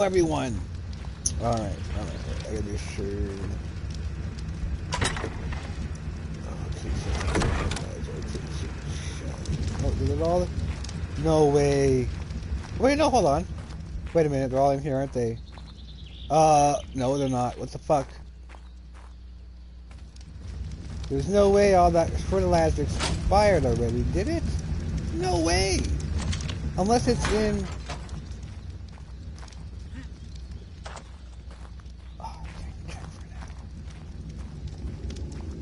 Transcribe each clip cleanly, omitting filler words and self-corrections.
Everyone. Alright. I gotta be sure. Oh, is it all? No way. Wait, no, hold on. Wait a minute, they're all in here, aren't they? No, they're not. What the fuck? There's no way all that fertilizer expired already, did it? No way! Unless it's in... Oh, I can't check for now.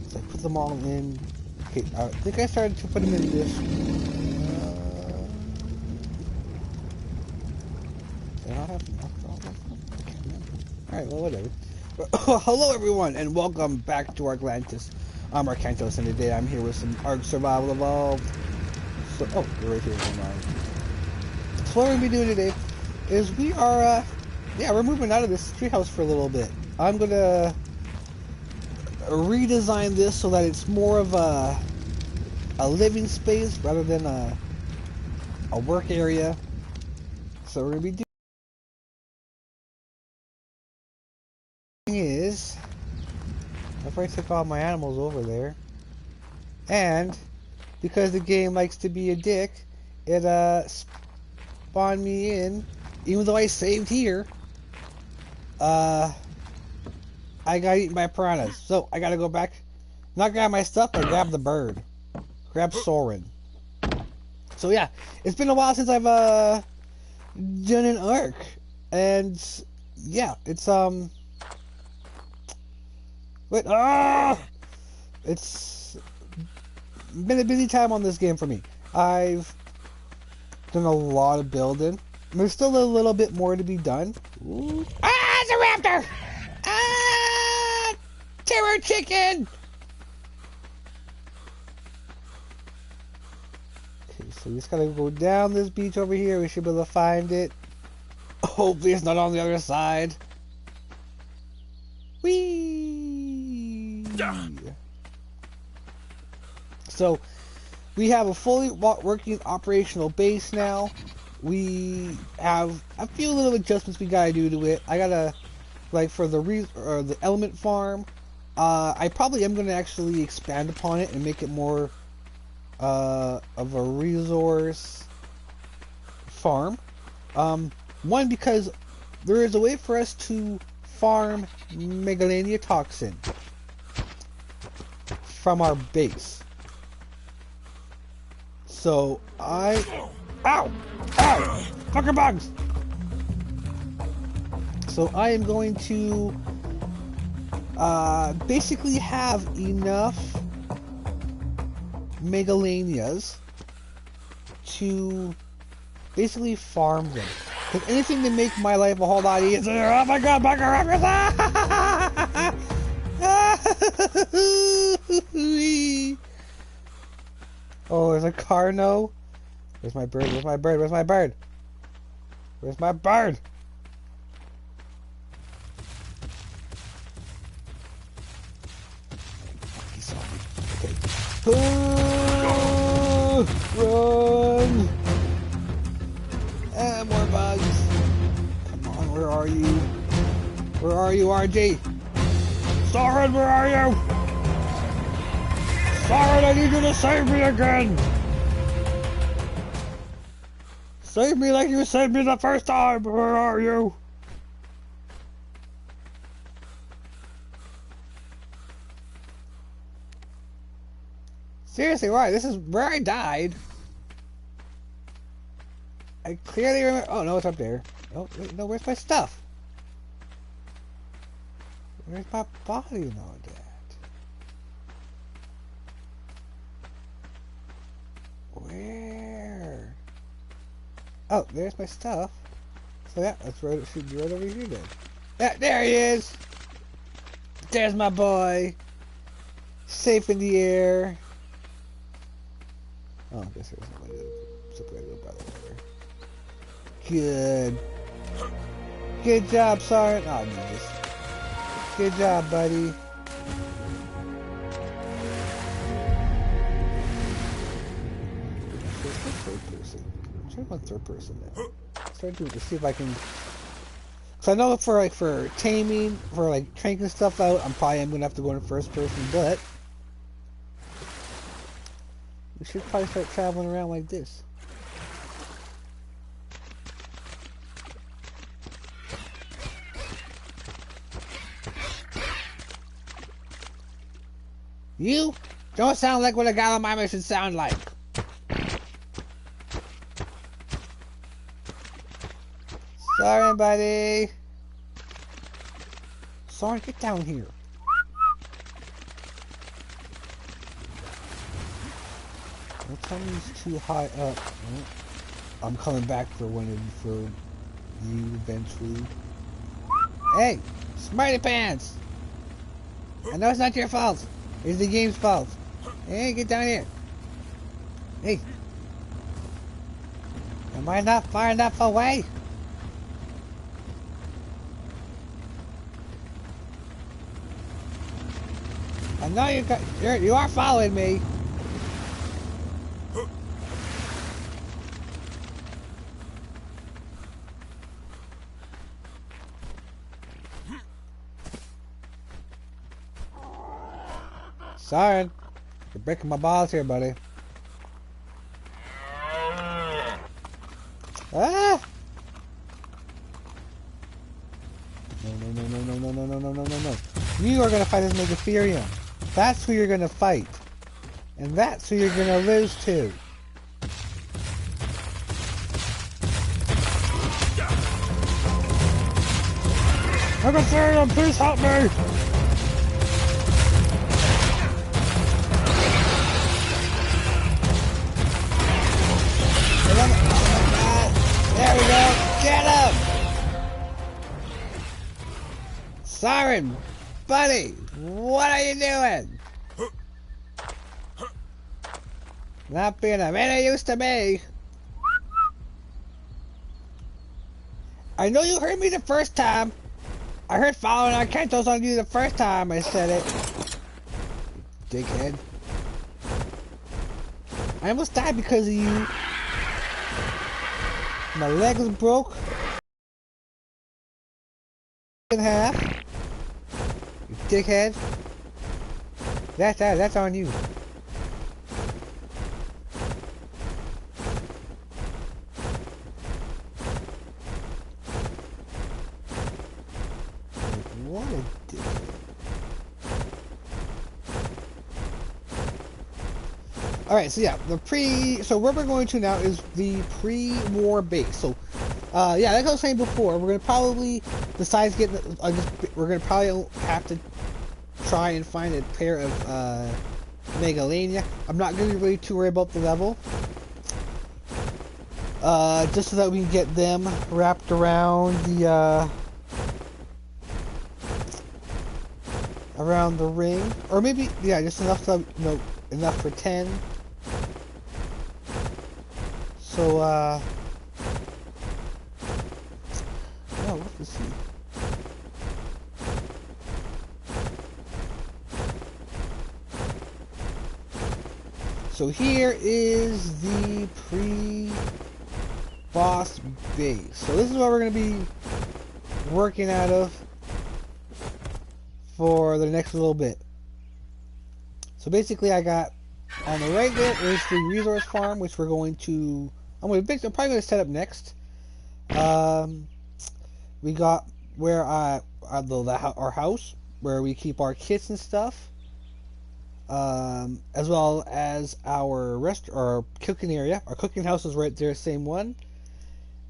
So I put them all in... Okay, I think I started to put them in this... I don't have enough for all of them? I can't remember. Alright, well, whatever. Hello, everyone, and welcome back to Arkantos. I'm Arkantos, and today I'm here with some Ark Survival Evolved. So, oh, you're right here. So what we're going to be doing today is we are, we're moving out of this treehouse for a little bit. I'm going to redesign this so that it's more of a living space rather than a work area. So we're going to be doing is, if I took all my animals over there, and because the game likes to be a dick, it spawned me in, even though I saved here, I got eaten by piranhas. So I gotta go back, not grab my stuff, but grab the bird. Grab Soren. So yeah, it's been a while since I've done an Ark. And yeah, it's it's been a busy time on this game for me. I've done a lot of building. There's still a little bit more to be done. Ooh. Ah, it's a raptor! Ah, terror chicken! Okay, so we just gotta go down this beach over here. We should be able to find it. Hopefully it's not on the other side. Whee! So, we have a fully working operational base now. We have a few little adjustments we gotta do to it. I gotta, like, for the element farm, I probably am gonna actually expand upon it and make it more of a resource farm. One, because there is a way for us to farm megalania toxin from our base. So ow! Fucker bugs! So I am going to basically have enough megalanias to basically farm them. Because anything to make my life a whole lot easier. Oh my god, Bucker Rockers! Oh, there's a Carno. Where's my bird? Where's my bird? Where's my bird? Where's my bird? He saw me. Okay. Run! Ah, more bugs. Come on, where are you? Where are you, RJ? Soren, where are you? Soren, I need you to save me again! Save me like you saved me the first time! Where are you? Seriously, why? This is where I died. I clearly remember. Oh no, it's up there. Oh wait, no, where's my stuff? Where's my body and all that? Where? Oh, there's my stuff. So yeah, that's right. It should be right over here then. Yeah, there he is. There's my boy. Safe in the air. Oh, I guess there's no way to separate it by the water. Good. Good job, Sergeant. Oh, Jesus. Good job, buddy. Third person. I'm trying to go third person now. Start doing it to see if I can. So I know for taming, for like cranking stuff out, I'm probably gonna have to go in first person, but we should probably start traveling around like this. You don't sound like what a guy on my mission sound like. Sorry, buddy. Sorry, get down here. Don't tell me he's too high up. I'm coming back for you eventually. Hey, Smarty Pants! I know it's not your fault. It's the game's fault. Hey, get down here. Hey. Am I not far enough away? I know you are following me. Sorry, you're breaking my balls here, buddy. Ah! No. You are gonna fight this Megatherium. That's who you're gonna fight. And that's who you're gonna lose to. Megatherium, please help me! There we go! Get him! Siren! Buddy! What are you doing? Not being of any use to me. I know you heard me the first time. I heard following Arkantos on you the first time I said it. Dickhead. I almost died because of you. My leg was broke in half. You dickhead. That's on you. What a dickhead. Alright, so yeah, so where we're going to now is the pre-war base. So, yeah, like I was saying before, we're gonna probably, besides getting, we're gonna probably have to try and find a pair of, Megalania. I'm not gonna be really too worried about the level. Just so that we can get them wrapped around the, around the ring. Or maybe, yeah, just enough so, enough for 10. So, oh, let's see. So here is the pre-boss base. So this is what we're going to be working out of for the next little bit. So basically I got, on the right there is the resource farm, which we're going to, I'm probably going to set up next. We got where our house, where we keep our kits and stuff, as well as our cooking area. Our cooking house is right there, same one.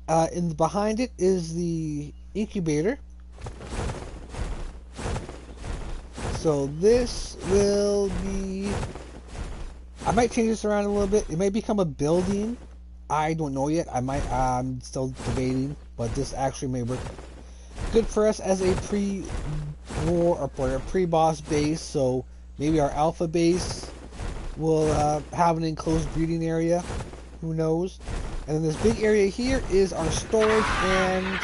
And behind it is the incubator. So this will be, I might change this around a little bit. It may become a building. I don't know yet. I'm still debating, but this actually may work good for us as a pre-war or a pre-boss base. So maybe our alpha base will have an enclosed breeding area. Who knows? And then this big area here is our storage and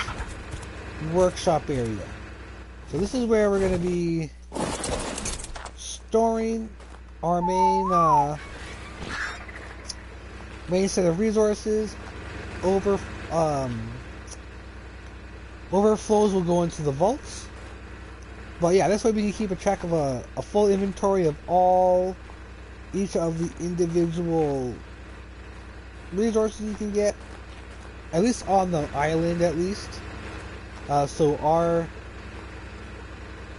workshop area. So this is where we're going to be storing our main set of resources over Overflows will go into the vaults. But yeah, this way we can keep a track of a full inventory of each of the individual resources you can get. At least on the island, at least. So our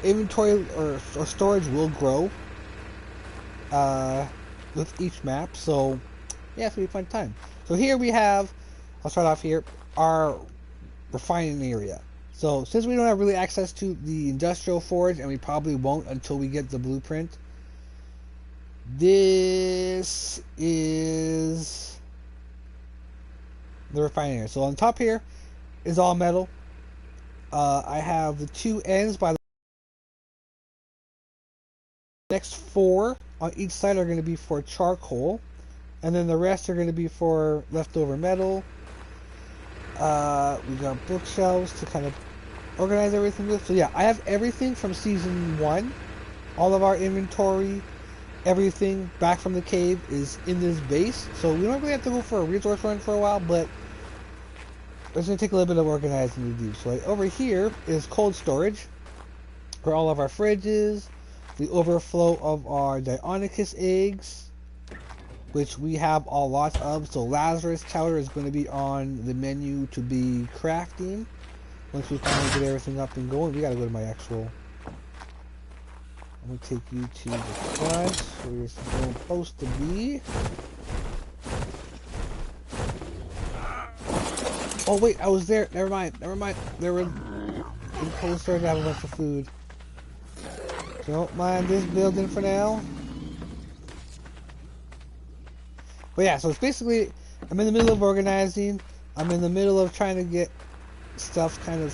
inventory or storage will grow with each map. So yeah, it's going to be a fun time. So here we have, I'll start off here, our refining area. So since we don't have really access to the industrial forge, and we probably won't until we get the blueprint, this is the refining area. So on top here is all metal. I have the two ends by the next 4 on each side are going to be for charcoal, and then the rest are going to be for leftover metal. We got bookshelves to kind of organize everything with. So yeah, I have everything from season 1. All of our inventory, everything back from the cave is in this base. So we don't really have to go for a resource run for a while, but it's going to take a little bit of organizing to do. So over here is cold storage for all of our fridges, the overflow of our Dionicus eggs, which we have a lot of. So Lazarus chowder is going to be on the menu to be crafting. Once we finally get everything up and going, we got to go to my actual... I'm going to take you to the front, where you're supposed to be. Oh wait, I was there. Never mind. They were in cold storage to have a bunch of food. Don't mind this building for now. But yeah, so it's basically, I'm in the middle of organizing. I'm in the middle of trying to get stuff kind of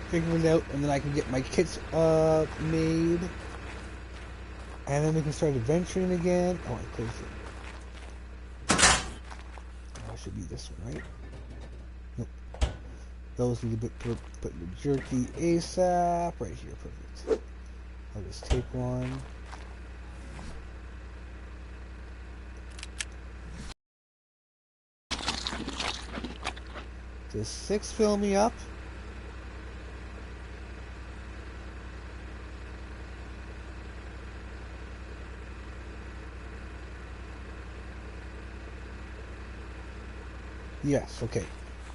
figured out, and then I can get my kits made. And then we can start adventuring again. Oh, I closed it. Oh, it should be this one, right? Nope. Those need to put in the jerky ASAP. Right here, perfect. I'll just take one. Does 6 fill me up? Yes, okay.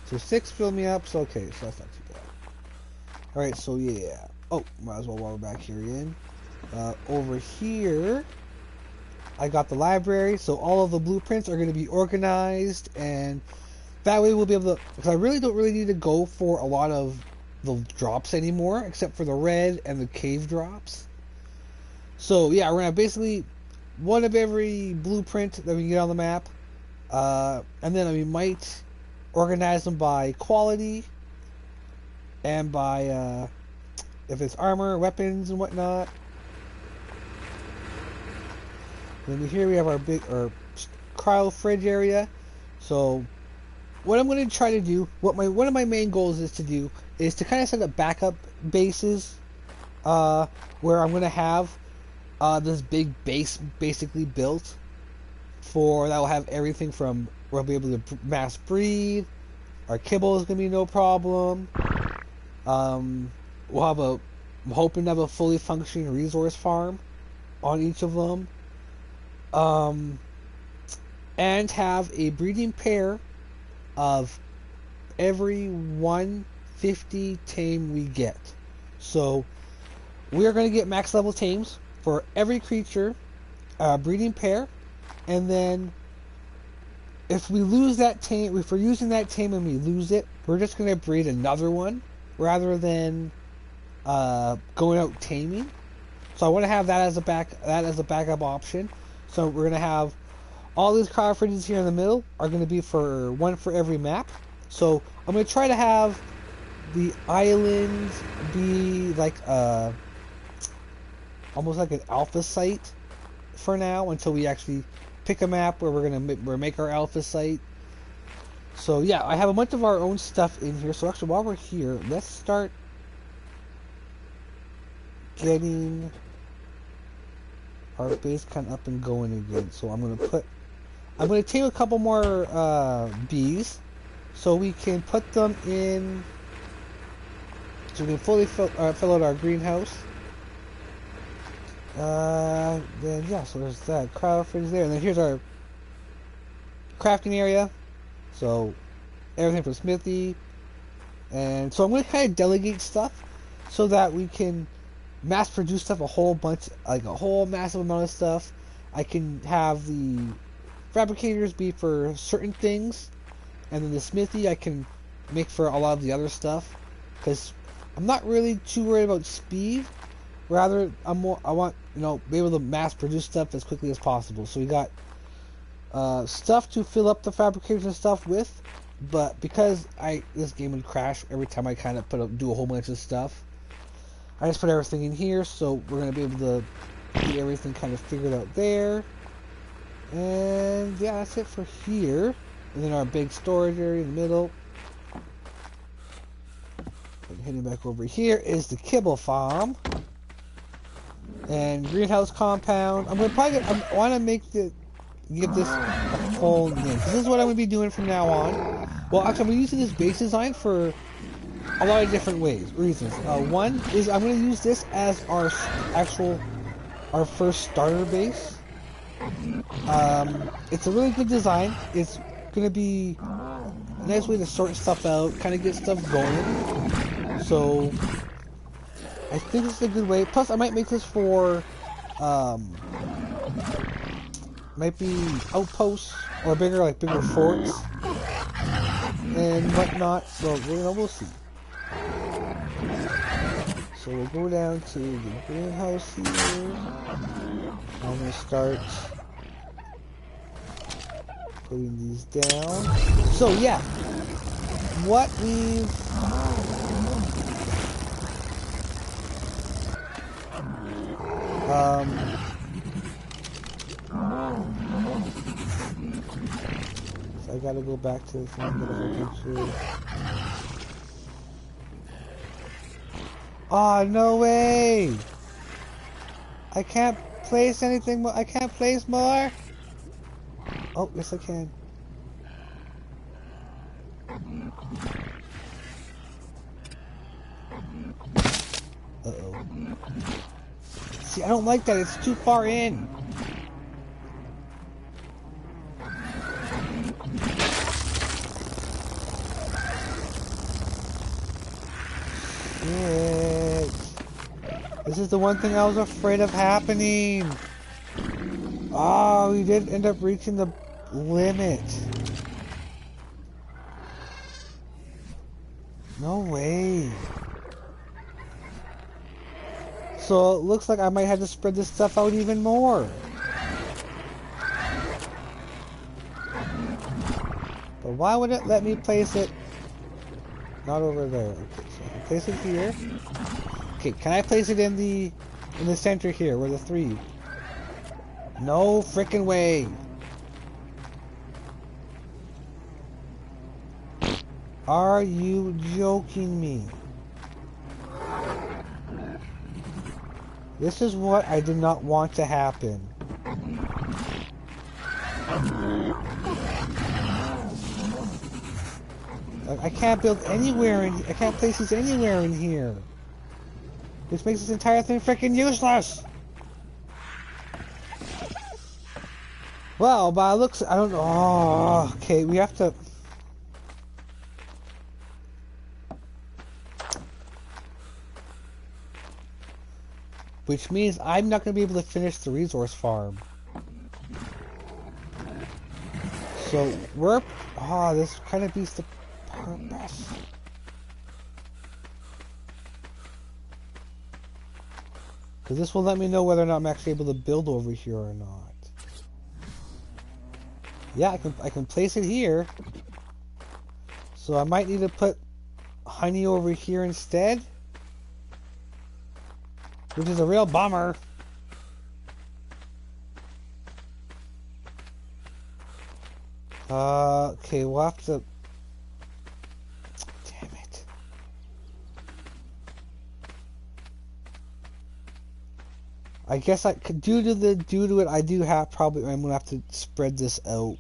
So 6 fill me up, so okay, so that's not too bad. Alright, so yeah. Oh, might as well while we're back here again. Over here, I got the library, so all of the blueprints are going to be organized, and that way we'll be able to, because I really don't need to go for a lot of the drops anymore, except for the red and the cave drops. So yeah, we're going to have basically one of every blueprint that we can get on the map, and then we might organize them by quality, and by, if it's armor, weapons, and whatnot. Then here we have our big, cryo fridge area. So what I'm going to try to do, one of my main goals is to kind of set up backup bases, where I'm going to have this big base basically built for that will have everything from, we'll be able to mass breed, our kibble is going to be no problem. We'll have I'm hoping to have a fully functioning resource farm on each of them. And have a breeding pair of every 150 tame we get. So we are going to get max level tames for every creature, breeding pair, and then if we lose that tame, if we're using that tame and we lose it, we're just going to breed another one rather than going out taming. So I want to have that as a backup option. So we're going to have all these cryo fridges here in the middle are going to be for one for every map. So I'm going to try to have the island be like almost like an alpha site for now until we actually pick a map where we're going to make our alpha site. So yeah, I have a bunch of our own stuff in here. So actually while we're here, let's start getting our base kind of up and going again. So I'm going to take a couple more bees so we can put them in so we can fully fill out our greenhouse. Then yeah, so there's that crowd fridge there, and then here's our crafting area. So everything for smithy, and so I'm going to kind of delegate stuff so that we can mass produce stuff, a whole bunch, like a whole massive amount of stuff. I can have the fabricators be for certain things, and then the smithy I can make for a lot of the other stuff, because I'm not really too worried about speed. Rather, I want, you know, be able to mass produce stuff as quickly as possible. So we got stuff to fill up the fabricators and stuff with, but because this game would crash every time I kind of do a whole bunch of stuff, I just put everything in here, so we're gonna be able to get everything kind of figured out there. And yeah, that's it for here. And then our big storage area in the middle. And heading back over here is the kibble farm and greenhouse compound. I'm gonna probably I want to give this a full name. This is what I'm gonna be doing from now on. Well, actually, I'm using this base design for a lot of different reasons. One is I'm going to use this as our first starter base. It's a really good design. It's going to be a nice way to sort stuff out, kind of get stuff going. So I think this is a good way. Plus, I might make this for might be outposts or bigger forts and whatnot. Well, we'll see. So we'll go down to the greenhouse here. I'm going to start putting these down. So yeah, what we've so I gotta go back to the thing that I went through. Oh, no way! I can't place anything more. I can't place more? Oh, yes I can. Uh-oh. See, I don't like that. It's too far in. Shit. This is the one thing I was afraid of happening. Oh, we did end up reaching the limit. No way. So it looks like I might have to spread this stuff out even more. But why would it let me place it not over there? Okay, so I can place it here. Okay, can I place it in the center here where the 3? No frickin' way. Are you joking me? This is what I did not want to happen. I can't build anywhere I can't place these anywhere in here. This makes this entire thing freaking useless. Well, by looks, I don't know. Oh, okay, we have to. Which means I'm not going to be able to finish the resource farm. So we're. This kind of beats the purpose. Because this will let me know whether or not I'm actually able to build over here or not. Yeah, I can place it here. So I might need to put honey over here instead. Which is a real bummer. Okay, we'll have to... Damn it. I guess due to it, I do have I'm gonna have to spread this out.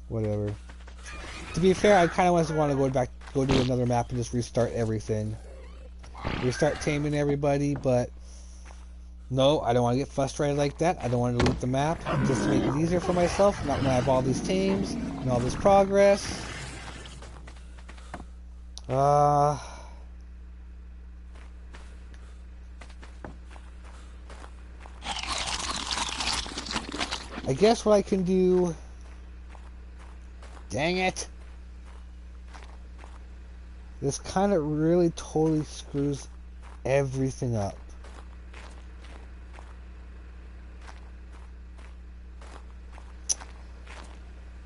Whatever. To be fair, I kind of want to go to another map and just restart everything. Restart taming everybody, but no, I don't want to get frustrated like that. I don't want to delete the map just to make it easier for myself. Not when I have all these tames and all this progress. I guess what I can do... Dang it! This kind of really totally screws everything up.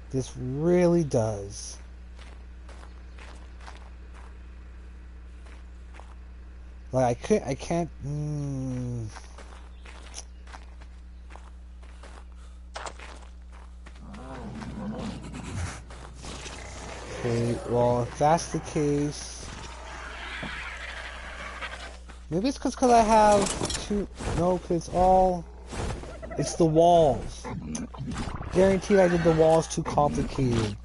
This really does. Like I can't. Okay, well, if that's the case, maybe it's because I have two. No, because it's the walls. Guaranteed, I did the walls too complicated.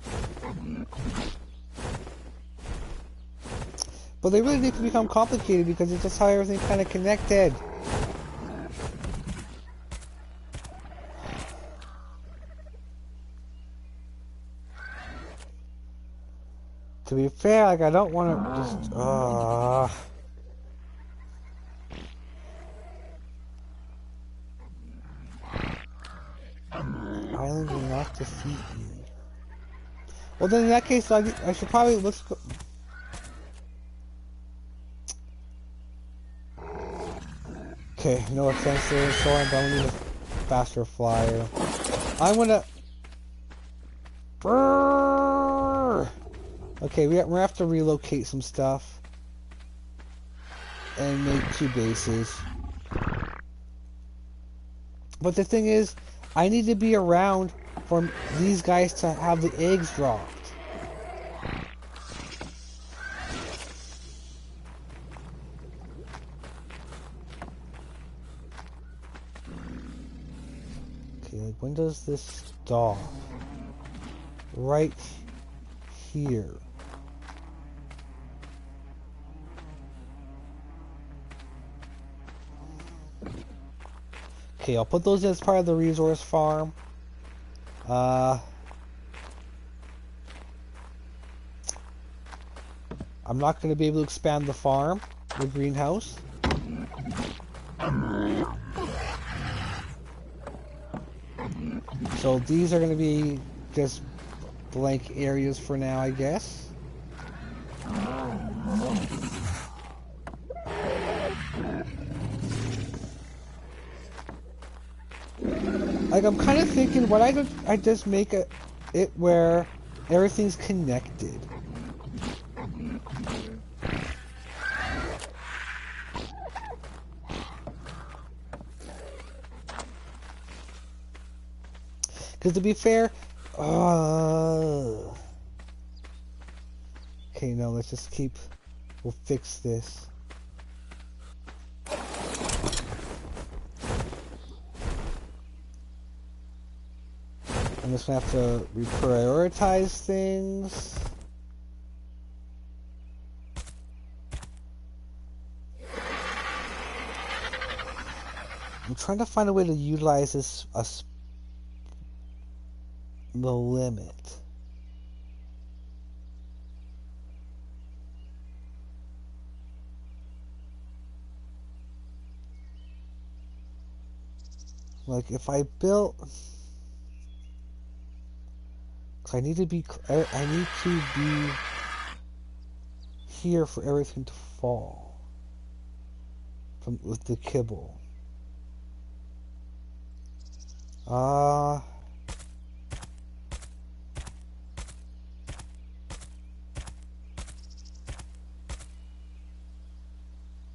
But they really need to become complicated because it's just how everything's kind of connected. To be fair, like I don't want to just. Island will not defeat you. Well, then in that case, I should probably let's go. Okay, no offense there, Soren, but I'm gonna need a faster flyer. I'm gonna. Brrr! Okay, we're gonna have to relocate some stuff and make 2 bases. But the thing is, I need to be around for these guys to have the eggs dropped. Okay, like when does this stop? Right here. Okay, I'll put those as part of the resource farm. I'm not going to be able to expand the farm, the greenhouse. So these are going to be just blank areas for now, I guess. Like, I'm kind of thinking, what I just make it where everything's connected. Because to be fair, okay, no, let's just we'll fix this. I'm just gonna have to reprioritize things. I'm trying to find a way to utilize this the limit. Like if I built, I need to be here for everything to fall with the kibble.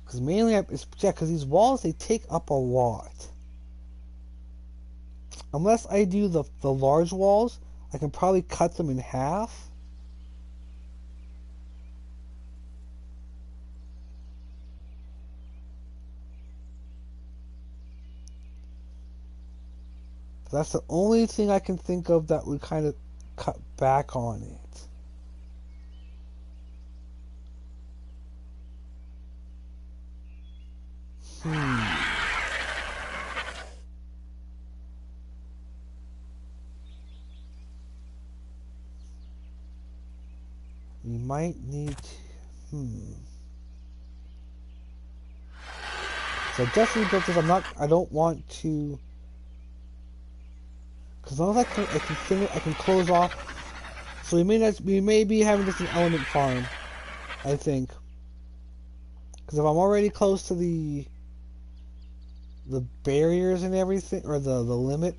Because mainly, because these walls, they take up a lot. Unless I do the large walls, I can probably cut them in half. That's the only thing I can think of that would kind of cut back on it. We might need to, So I just rebuilt this. I don't want to, because as long as I can finish, I can close off. So we may be having just an element farm, I think. Because if I'm already close to the barriers and everything, or the limit.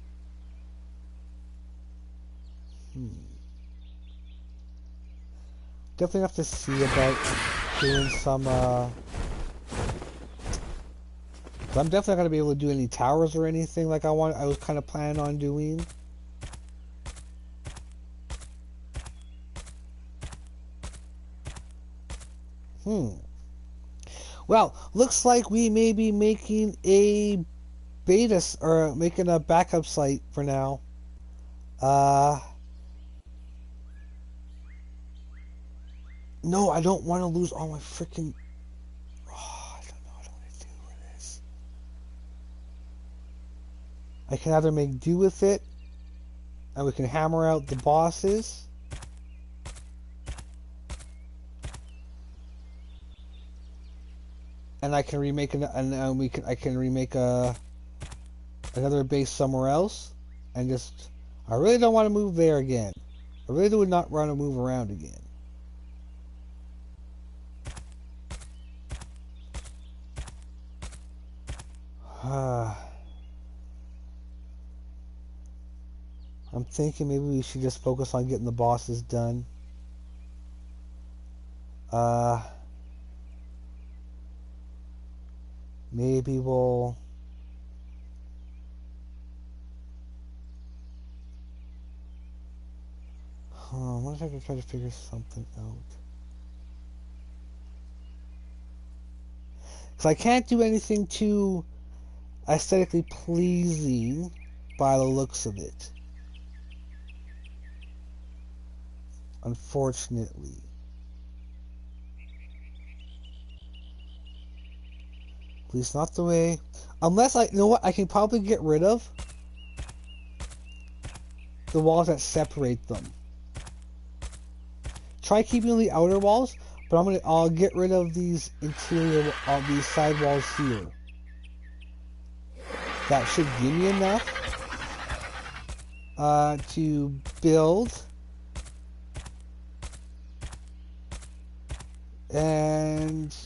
Definitely have to see about doing some, I'm definitely not going to be able to do any towers or anything like I was kind of planning on doing. Well, looks like we may be making a beta, or making a backup site for now. No, I don't want to lose all my freaking... Oh, I don't know what I want to do with this. I can either make do with it, and we can hammer out the bosses. And I can remake I can remake another base somewhere else, and just... I really don't want to move there again. I really do not want to move around again. I'm thinking maybe we should just focus on getting the bosses done. Maybe we'll... I wonder if I can try to figure something out. Because I can't do anything too aesthetically pleasing by the looks of it. Unfortunately. At least not the way... Unless you know what, I can probably get rid of the walls that separate them. Try keeping the outer walls, but I'll get rid of these these side walls here. That should give me enough to build. And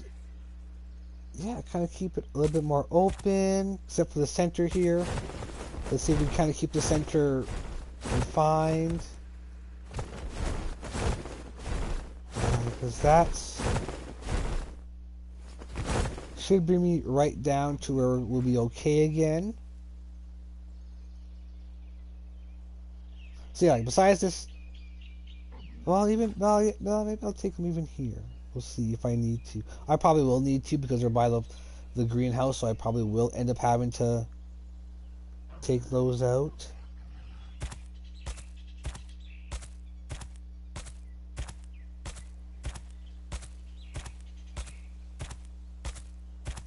yeah, kind of keep it a little bit more open, except for the center here. Let's see if we kind of keep the center refined. Because that's... should bring me right down to where we'll be okay again. So yeah, besides this... Well, maybe I'll take them even here. We'll see if I need to. I probably will need to because they're by the greenhouse, so I probably will end up having to take those out.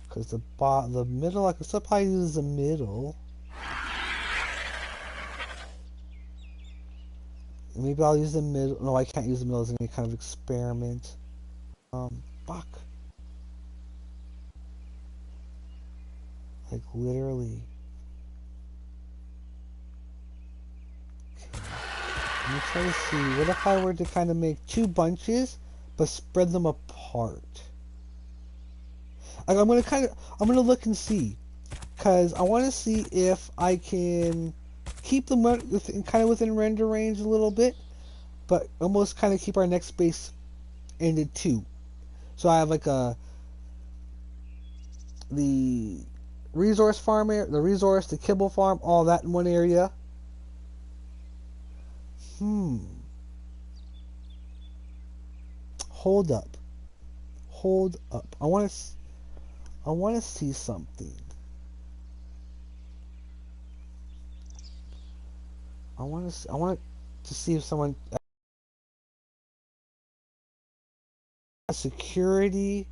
Because the middle, I could still probably use the middle. Maybe I'll use the middle. No, I can't use the middle as any kind of experiment. Fuck. Like, literally. Okay. Let me try to see. What if I were to kind of make two bunches, but spread them apart? Like, I'm gonna look and see, cause I want to see if I can keep them kind of within render range a little bit, but almost kind of keep our next base into two. So I have like the resource farm area, the kibble farm, all that in one area. Hold up. I want to see something. I want to to see if someone security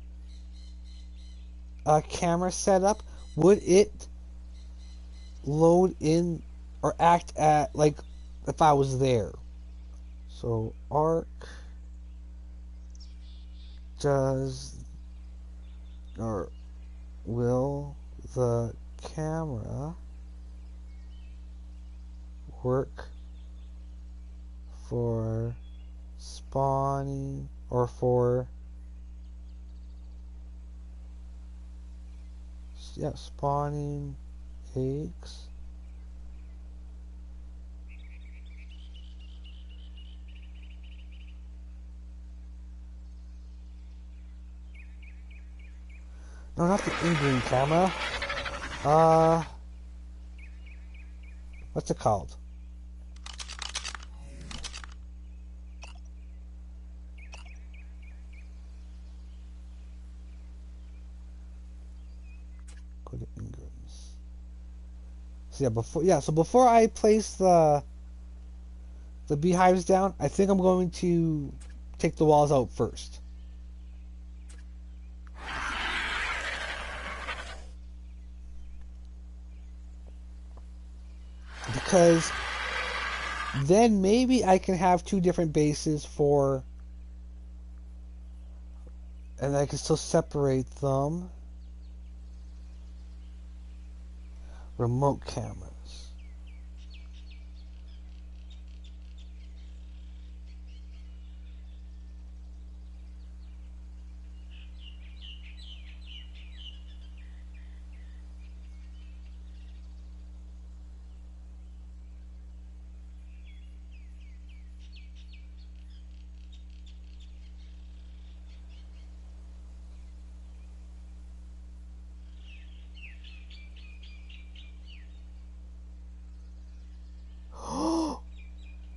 camera setup, would it load in or act at like if I was there? So Arc does or will the camera work for spawning or for spawning eggs? No, not the in-game camera. What's it called? Go to Ingrams. So before I place the beehives down, I think I'm going to take the walls out first. Because then maybe I can have two different bases and I can still separate them. Remote cameras.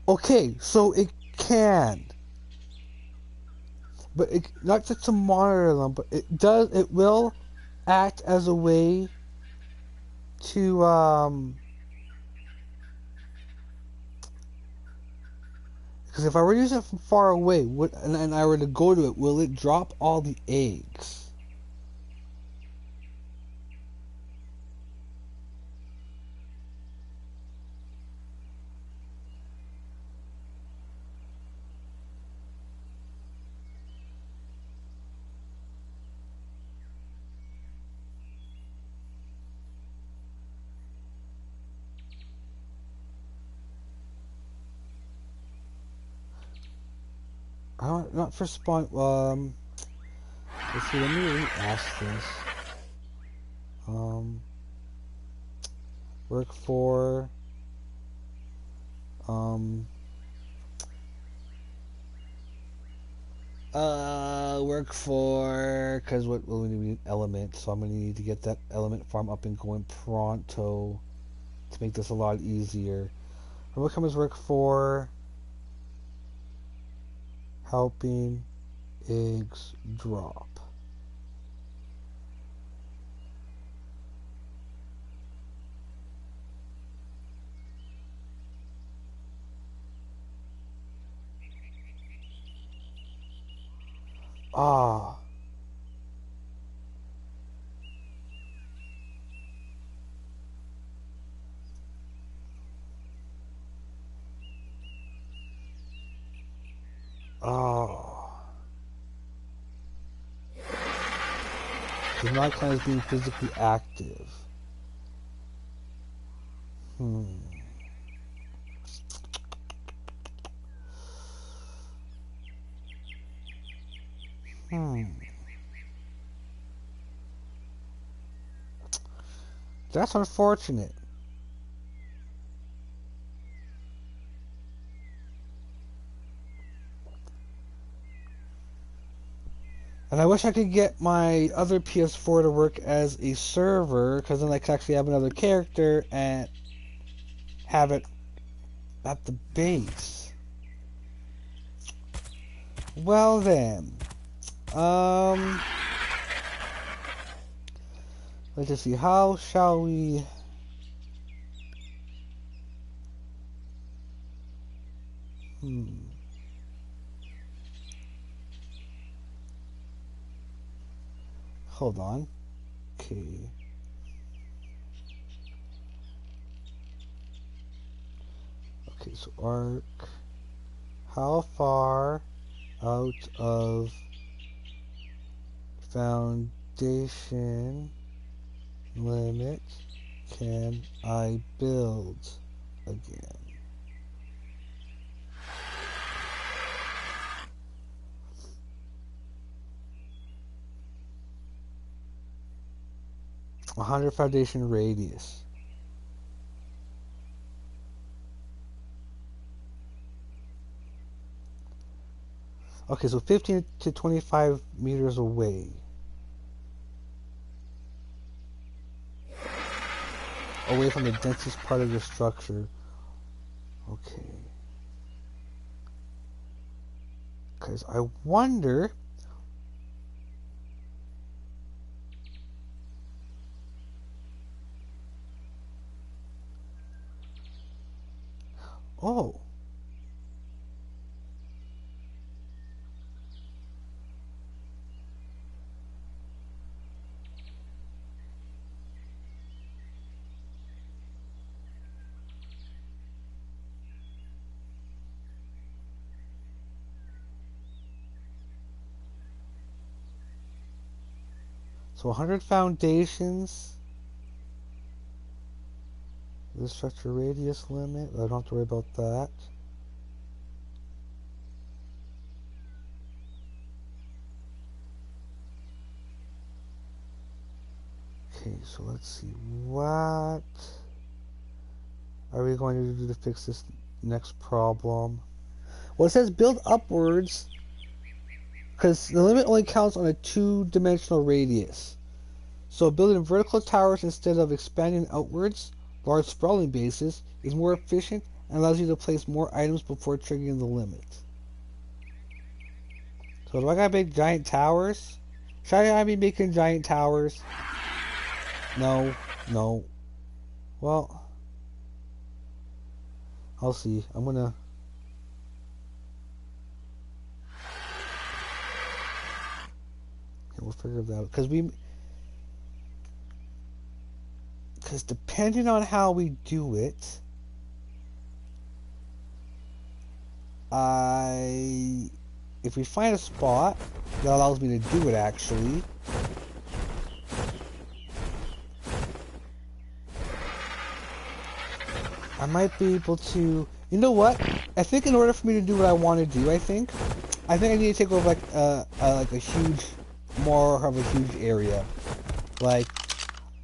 Okay, so it can. But not just to monitor them, but it will act as a way to, because if I were to use it from far away, and I were to go to it, will it drop all the eggs? I don't, not for spawn, let's see, let me ask this. Work for, work for, because what will we need? Element, so I'm going to need to get that element farm up and going pronto to make this a lot easier. What comes work for helping eggs drop? Ah. Oh. The not count as being physically active. Hmm. That's unfortunate. And I wish I could get my other PS4 to work as a server, because then I could actually have another character and have it at the base. Well then, let's just see, how shall we... Hold on. Okay. Okay, so arc. How far out of foundation limit can I build again? A 100 foundation radius. Okay, so 15 to 25 meters away. Away from the densest part of the structure. Okay. Because I wonder... Oh. So 100 foundations. The structure radius limit. I don't have to worry about that. Okay, so let's see. What are we going to do to fix this next problem? Well, it says build upwards because the limit only counts on a two-dimensional radius. So building vertical towers instead of expanding outwards, large sprawling bases, is more efficient and allows you to place more items before triggering the limit. So do I gotta make giant towers? Should I be making giant towers? No, no. Well, I'll see. I'm gonna... Okay, we'll figure that out. Because depending on how we do it, if we find a spot that allows me to do it, actually, I might be able to... You know what? I think in order for me to do what I want to do, I think I need to take over like a huge, more of a huge area. Like,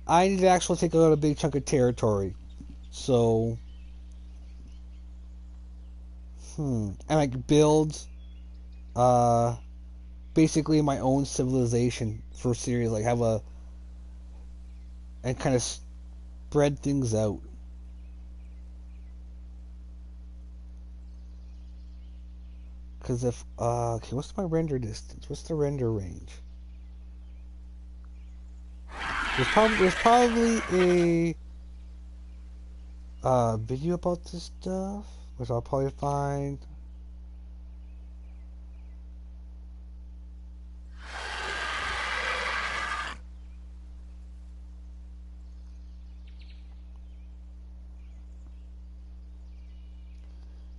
I need to actually take out a big chunk of territory. So, and like build, basically my own civilization for series. Like and kind of spread things out. Because if, okay, what's my render distance? What's the render range? There's probably a video about this stuff, which I'll probably find.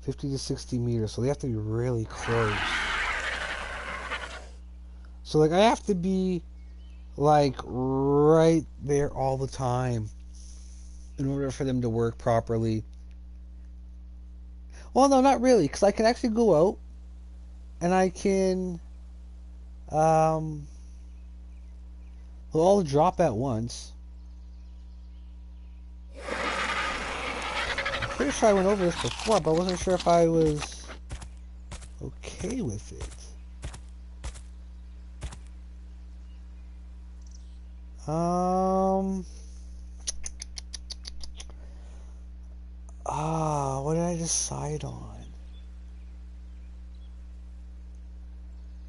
$50 to 60 meters, so they have to be really close. So like I have to be like right there all the time in order for them to work properly. Well, no, not really, because I can actually go out and I can they'll all drop at once. I'm pretty sure I went over this before, but I wasn't sure if I was okay with it. What did I decide on?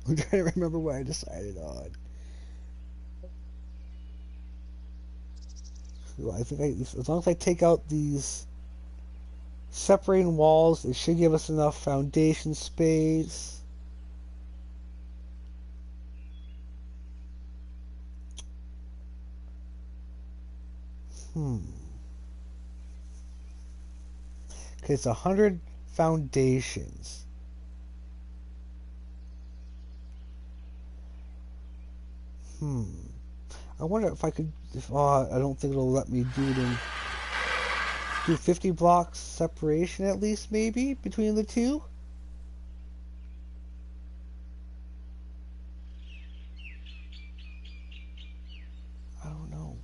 I'm trying to remember what I decided on. I think as long as I take out these Separating walls, it should give us enough foundation space. Okay, it's 100 foundations. I wonder if I could, I don't think it'll let me do it in, do 50 blocks separation at least, maybe, between the two? I don't know.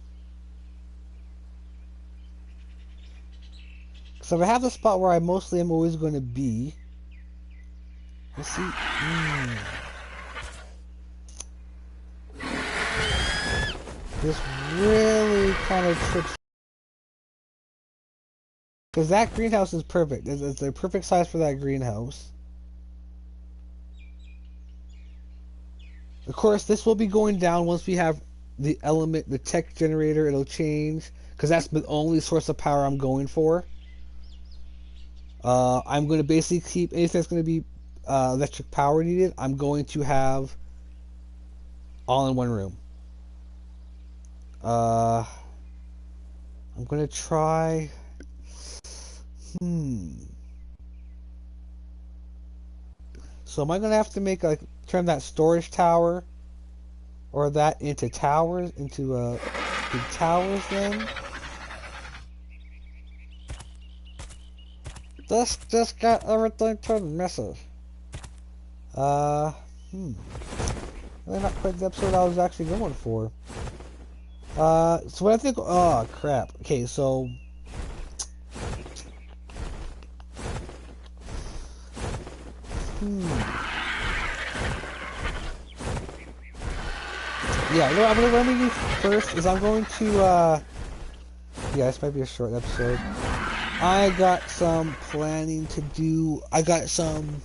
So if I have the spot where I mostly am always going to be, let's see. This really kind of trips. Because that greenhouse is perfect. It's the perfect size for that greenhouse. Of course, this will be going down once we have the element, the tech generator. It'll change. Because that's the only source of power I'm going for. I'm going to basically keep anything that's going to be electric power needed. I'm going to have all in one room. I'm going to try... So am I going to have to make, like, turn that storage tower or that into towers, into big towers then? This just got everything turned massive. Really not quite the episode I was actually going for. So what I think, oh crap. Okay, so yeah, you know what I'm going to do first is I'm going to, yeah, this might be a short episode. I got some planning to do, I got some,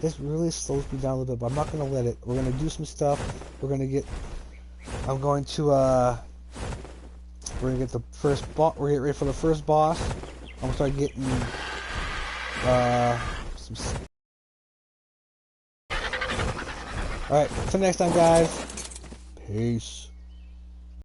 this really slows me down a little bit, but I'm not going to let it. We're going to do some stuff. We're going to get, I'm going to, we're going to get the first boss, we're going to get ready for the first boss. I'm going to start getting, some... Alright, till next time, guys. Peace.